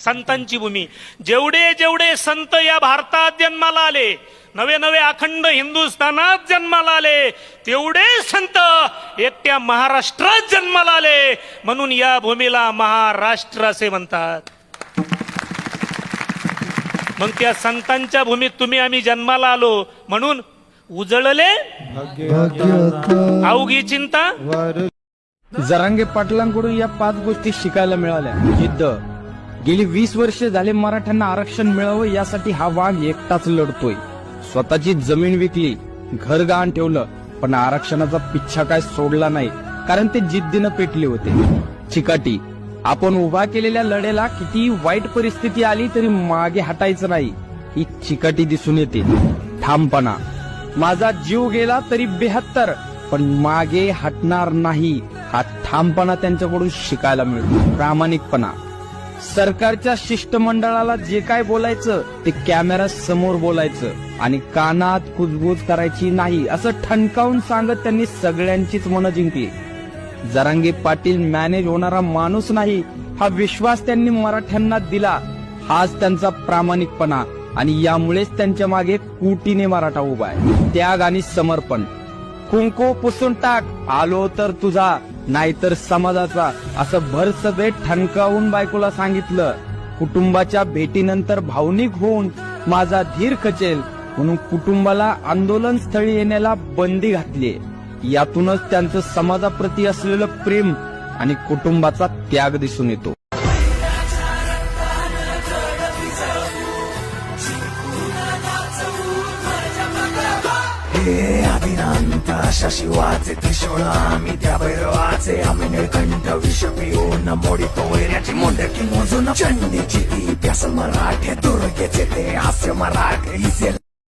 संतांची भूमी. जेवढे जेवढे संत या भारतात जन्माला आले, नवे नवे अखंड हिंदुस्थानात जन्माला आले, तेवढे संत एकट्या महाराष्ट्रात जन्माला आले. म्हणून या भूमीला महाराष्ट्र असे म्हणतात. मग त्या संतांच्या भूमीत तुम्ही आम्ही जन्माला आलो म्हणून उजळले अवघी चिंता. जरांगे पाटलांकडून या 5 गोष्टी शिकायला मिळाल्या. जिद्द. गेली 20 वर्षे झाले मराठ्यांना आरक्षण मिळावं यासाठी हा वाघ एकटाच लढतोय. स्वतःची जमीन विकली, घर गहाण ठेवलं, पण आरक्षणाचा पिच्छा काय सोडला नाही, कारण ते जिद्दीनं पेटले होते. चिकाटी. आपण उभा केलेल्या लढ्याला किती वाईट परिस्थिती आली तरी मागे हटायचं नाही, ही चिकाटी दिसून येते. ठामपणा. माझा जीव गेला तरी 72 पण मागे हटणार नाही, हा ठामपणा त्यांच्याकडून शिकायला मिळतो. प्रामाणिकपणा. सरकारच्या शिष्टमंडळाला जे काय बोलायचं ते कॅमेरा समोर बोलायचं आणि कानात कुजबूज करायची नाही असं ठणकावून सांगत त्यांनी सगळ्यांचीच मनं जिंकली. जरांगे पाटील मॅनेज होणारा माणूस नाही, हा विश्वास त्यांनी मराठ्यांना दिला. हाच त्यांचा प्रामाणिकपणा आणि यामुळेच त्यांच्या मागे कोटीने मराठा उभा आहे. त्याग आणि समर्पण. कुंकू पुसून टाक, आलो तर तुझा नाहीतर समाजाचा, असं भरसभेत ठणकावून बायकोला सांगितलं. कुटुंबाच्या भेटीनंतर भावनिक होऊन माझा धीर खचेल म्हणून कुटुंबाला आंदोलन स्थळी येण्याला बंदी घातली. यातूनच त्यांचं समाजाप्रती असलेलं प्रेम आणि कुटुंबाचा त्याग दिसून येतो. हे अभिनंत शशिवाचे त्रिशूळ आम्ही त्या भैरवाचे, आम्ही निळकंठ विष पिऊन मोडितो वैऱ्याची मुंडकी मोजून. चंडीची ती प्यास मराठे, दुर्गेचे ते हास्य मराठे.